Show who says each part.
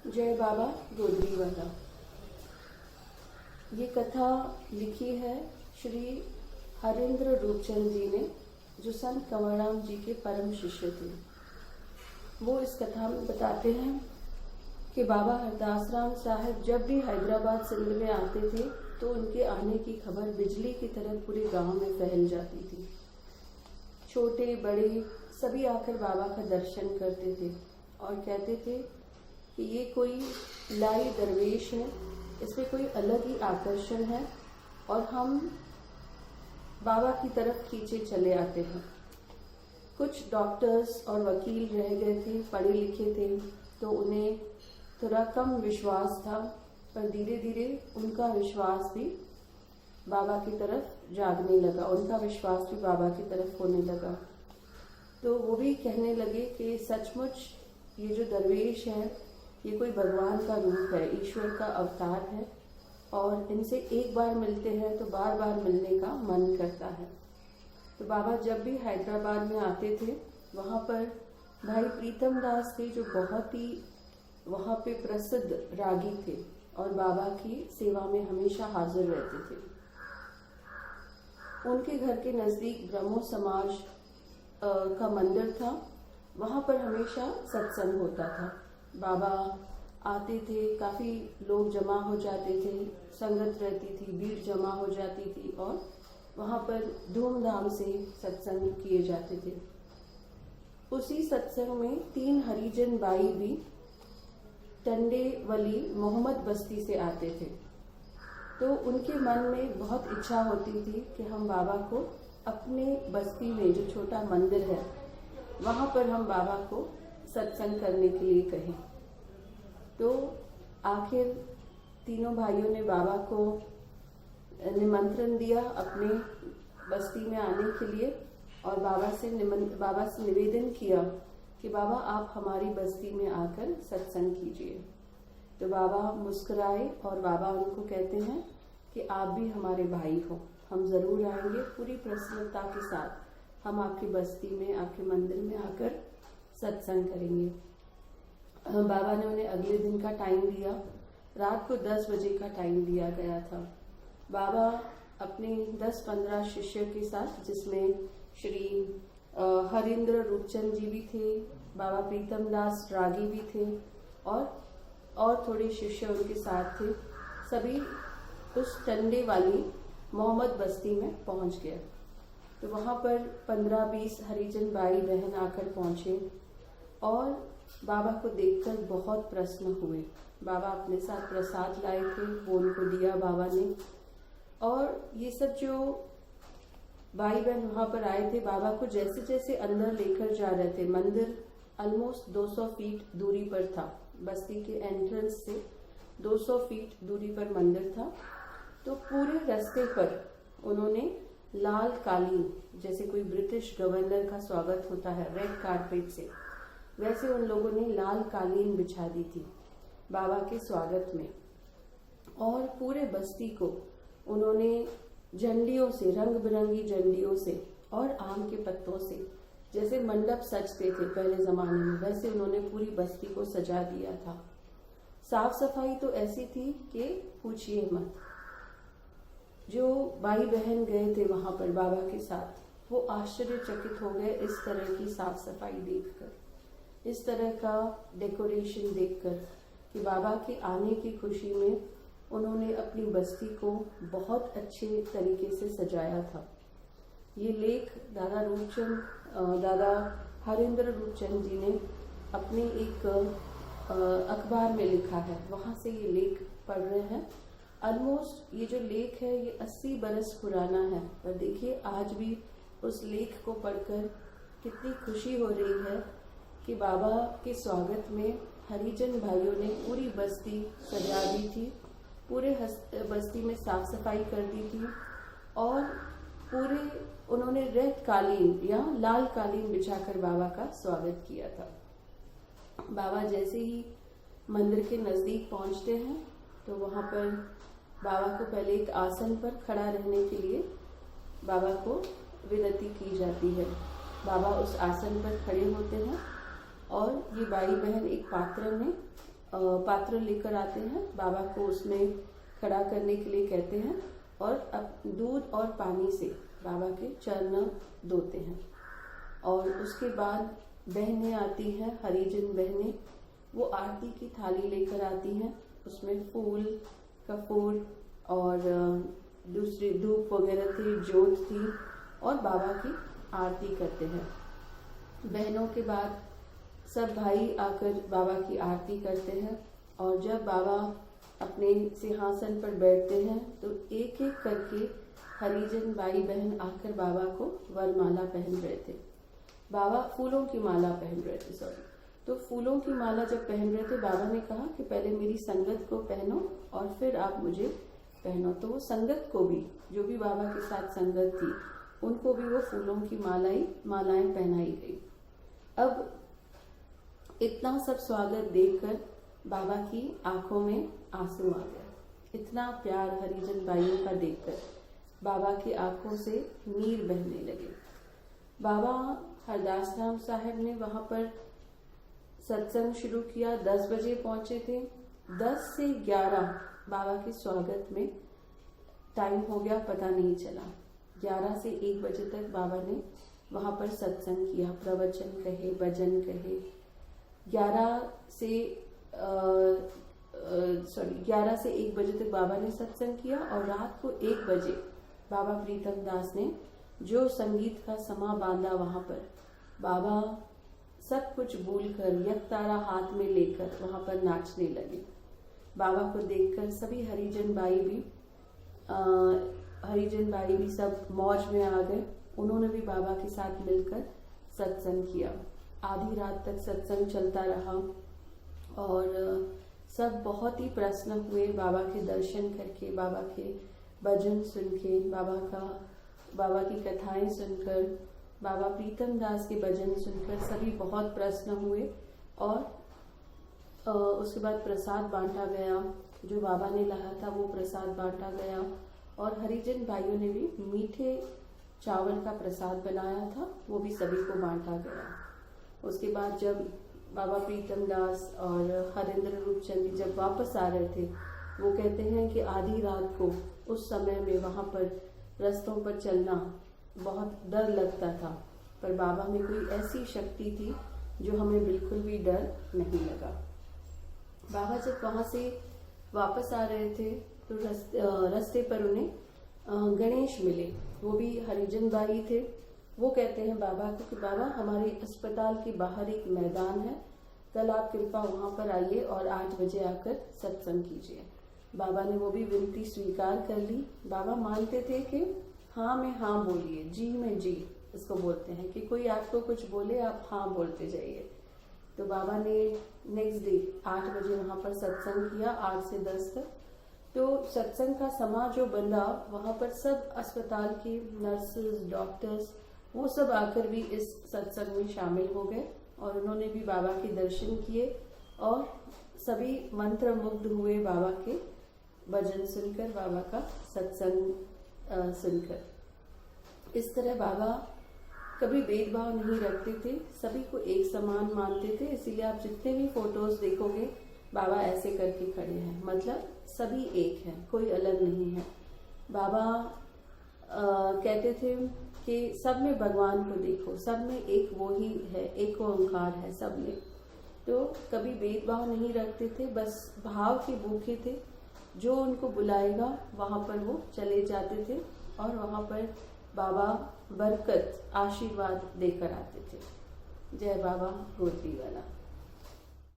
Speaker 1: जय बाबा गोदरी वाला। ये कथा लिखी है श्री हरेंद्र रूपचंद जी ने, जो संत कंवरराम जी के परम शिष्य थे। वो इस कथा में बताते हैं कि बाबा हरदास राम साहब जब भी हैदराबाद सिंध में आते थे तो उनके आने की खबर बिजली की तरह पूरे गांव में फैल जाती थी। छोटे बड़े सभी आकर बाबा का दर्शन करते थे और कहते थे कि ये कोई लाई दरवेश है, इसमें कोई अलग ही आकर्षण है और हम बाबा की तरफ खींचे चले आते हैं। कुछ डॉक्टर्स और वकील रह गए थे, पढ़े लिखे थे, तो उन्हें थोड़ा कम विश्वास था, पर धीरे धीरे उनका विश्वास भी बाबा की तरफ जागने लगा, उनका विश्वास भी बाबा की तरफ होने लगा। तो वो भी कहने लगे कि सचमुच ये जो दरवेश है ये कोई भगवान का रूप है, ईश्वर का अवतार है और इनसे एक बार मिलते हैं तो बार बार मिलने का मन करता है। तो बाबा जब भी हैदराबाद में आते थे वहाँ पर भाई प्रीतम दास थे, जो बहुत ही वहाँ पे प्रसिद्ध रागी थे और बाबा की सेवा में हमेशा हाजिर रहते थे। उनके घर के नज़दीक ब्रह्मो समाज का मंदिर था, वहाँ पर हमेशा सत्संग होता था। बाबा आते थे, काफ़ी लोग जमा हो जाते थे, संगत रहती थी, भीड़ जमा हो जाती थी और वहाँ पर धूमधाम से सत्संग किए जाते थे। उसी सत्संग में 3 हरिजन बाई भी टंडे वली मोहम्मद बस्ती से आते थे। तो उनके मन में बहुत इच्छा होती थी कि हम बाबा को अपने बस्ती में जो छोटा मंदिर है वहाँ पर हम बाबा को सत्संग करने के लिए कहें। तो आखिर तीनों भाइयों ने बाबा को निमंत्रण दिया अपने बस्ती में आने के लिए और बाबा से निवेदन किया कि बाबा आप हमारी बस्ती में आकर सत्संग कीजिए। तो बाबा मुस्कुराए और बाबा उनको कहते हैं कि आप भी हमारे भाई हो, हम ज़रूर आएंगे, पूरी प्रसन्नता के साथ हम आपकी बस्ती में, आपके मंदिर में आकर सत्संग करेंगे। बाबा ने उन्हें अगले दिन का टाइम दिया, रात को 10 बजे का टाइम दिया गया था। बाबा अपने 10-15 शिष्यों के साथ, जिसमें श्री हरेंद्र रूपचंद जी भी थे, बाबा प्रीतम दास रागी भी थे और थोड़े शिष्य उनके साथ थे, सभी उस टंडे वाली मोहम्मद बस्ती में पहुंच गए। तो वहाँ पर 15-20 हरिजन भाई बहन आकर पहुँचे और बाबा को देखकर बहुत प्रसन्न हुए। बाबा अपने साथ प्रसाद लाए थे, वो उनको दिया बाबा ने। और ये सब जो भाई बहन वहाँ पर आए थे, बाबा को जैसे जैसे अंदर लेकर जा रहे थे, मंदिर ऑलमोस्ट 200 फीट दूरी पर था, बस्ती के एंट्रेंस से 200 फीट दूरी पर मंदिर था। तो पूरे रास्ते पर उन्होंने लाल कालीन, जैसे कोई ब्रिटिश गवर्नर का स्वागत होता है रेड कारपेट से, वैसे उन लोगों ने लाल कालीन बिछा दी थी बाबा के स्वागत में। और पूरे बस्ती को उन्होंने झंडियों से, रंग बिरंगी झंडियों से और आम के पत्तों से, जैसे मंडप सजते थे पहले जमाने में, वैसे उन्होंने पूरी बस्ती को सजा दिया था। साफ सफाई तो ऐसी थी कि पूछिए मत। जो भाई बहन गए थे वहां पर बाबा के साथ, वो आश्चर्यचकित हो गए इस तरह की साफ सफाई देखकर, इस तरह का डेकोरेशन देखकर कि बाबा के आने की खुशी में उन्होंने अपनी बस्ती को बहुत अच्छे तरीके से सजाया था। ये लेख दादा हरेंद्र रूपचंद जी ने अपने एक अखबार में लिखा है, वहाँ से ये लेख पढ़ रहे हैं। ऑलमोस्ट ये जो लेख है ये 80 बरस पुराना है, पर देखिए आज भी उस लेख को पढ़कर कितनी खुशी हो रही है कि बाबा के स्वागत में हरिजन भाइयों ने पूरी बस्ती सजा दी थी, पूरे बस्ती में साफ सफाई कर दी थी और पूरे उन्होंने रेड कालीन या लाल कालीन बिछाकर बाबा का स्वागत किया था। बाबा जैसे ही मंदिर के नज़दीक पहुंचते हैं तो वहाँ पर बाबा को पहले एक आसन पर खड़ा रहने के लिए बाबा को विनती की जाती है। बाबा उस आसन पर खड़े होते हैं और ये भाई बहन एक पात्र में पात्र लेकर आते हैं, बाबा को उसमें खड़ा करने के लिए कहते हैं और अब दूध और पानी से बाबा के चरण धोते हैं। और उसके बाद बहनें आती हैं, हरिजन बहनें, वो आरती की थाली लेकर आती हैं, उसमें फूल, कपूर और दूसरी धूप वगैरह थी, जोत थी और बाबा की आरती करते हैं। बहनों के बाद सब भाई आकर बाबा की आरती करते हैं और जब बाबा अपने सिंहासन पर बैठते हैं तो एक एक करके हरिजन भाई बहन आकर बाबा को वरमाला पहन रहे थे। बाबा फूलों की माला पहन रहे थे, तो फूलों की माला जब पहन रहे थे, बाबा ने कहा कि पहले मेरी संगत को पहनो और फिर आप मुझे पहनो। तो वो संगत को भी, जो भी बाबा के साथ संगत थी, उनको भी वो फूलों की मालाएं पहनाई गई। अब इतना सब स्वागत देखकर बाबा की आंखों में आंसू आ गया। इतना प्यार हरिजन भाइयों का देखकर बाबा की आंखों से नीर बहने लगे। बाबा हरदास राम साहब ने वहां पर सत्संग शुरू किया। 10 बजे पहुंचे थे। 10 से 11 बाबा के स्वागत में टाइम हो गया, पता नहीं चला। 11 से 1 बजे तक बाबा ने वहां पर सत्संग किया, प्रवचन कहे, भजन कहे। 11 से 1 बजे तक बाबा ने सत्संग किया और रात को 1 बजे बाबा प्रीतम दास ने जो संगीत का समा बांधा, वहां पर बाबा सब कुछ भूलकर यकतारा हाथ में लेकर वहां पर नाचने लगे। बाबा को देखकर सभी हरिजन भाई भी सब मौज में आ गए। उन्होंने भी बाबा के साथ मिलकर सत्संग किया। आधी रात तक सत्संग चलता रहा और सब बहुत ही प्रसन्न हुए बाबा के दर्शन करके, बाबा के भजन सुन के, बाबा की कथाएं सुनकर, बाबा प्रीतम दास के भजन सुनकर सभी बहुत प्रसन्न हुए। और उसके बाद प्रसाद बांटा गया, जो बाबा ने लाया था वो प्रसाद बांटा गया। और हरिजन भाइयों ने भी मीठे चावल का प्रसाद बनाया था, वो भी सभी को बांटा गया। उसके बाद जब बाबा प्रीतम दास और हरेंद्र रूपचंद जब वापस आ रहे थे, वो कहते हैं कि आधी रात को उस समय में वहां पर रास्तों पर चलना बहुत डर लगता था, पर बाबा में कोई ऐसी शक्ति थी जो हमें बिल्कुल भी डर नहीं लगा। बाबा जब वहां से वापस आ रहे थे तो रास्ते पर उन्हें गणेश मिले, वो भी हरिजन भाई थे। वो कहते हैं बाबा को कि बाबा, हमारे अस्पताल के बाहर एक मैदान है, कल आप कृपा वहां पर आइए और 8 बजे आकर सत्संग कीजिए। बाबा ने वो भी विनती स्वीकार कर ली। बाबा मानते थे कि हाँ में हाँ बोलिए, जी में जी, इसको बोलते हैं कि कोई आपको कुछ बोले आप हाँ बोलते जाइए। तो बाबा ने नेक्स्ट डे 8 बजे वहां पर सत्संग किया, 8 से 10 तक। तो सत्संग का समा जो बंधा, वहां पर सब अस्पताल के नर्सेस, डॉक्टर्स, वो सब आकर भी इस सत्संग में शामिल हो गए और उन्होंने भी बाबा के दर्शन किए और सभी मंत्र मुग्ध हुए बाबा के भजन सुनकर, बाबा का सत्संग सुनकर। इस तरह बाबा कभी भेदभाव नहीं रखते थे, सभी को एक समान मानते थे। इसीलिए आप जितने भी फोटोज देखोगे बाबा ऐसे करके खड़े हैं, मतलब सभी एक हैं, कोई अलग नहीं है। बाबा कहते थे कि सब में भगवान को देखो, सब में एक वो ही है, एक ओंकार है सब में। तो कभी भेदभाव नहीं रखते थे, बस भाव के भूखे थे। जो उनको बुलाएगा वहां पर वो चले जाते थे और वहां पर बाबा बरकत, आशीर्वाद देकर आते थे। जय बाबा गोदरी वाला।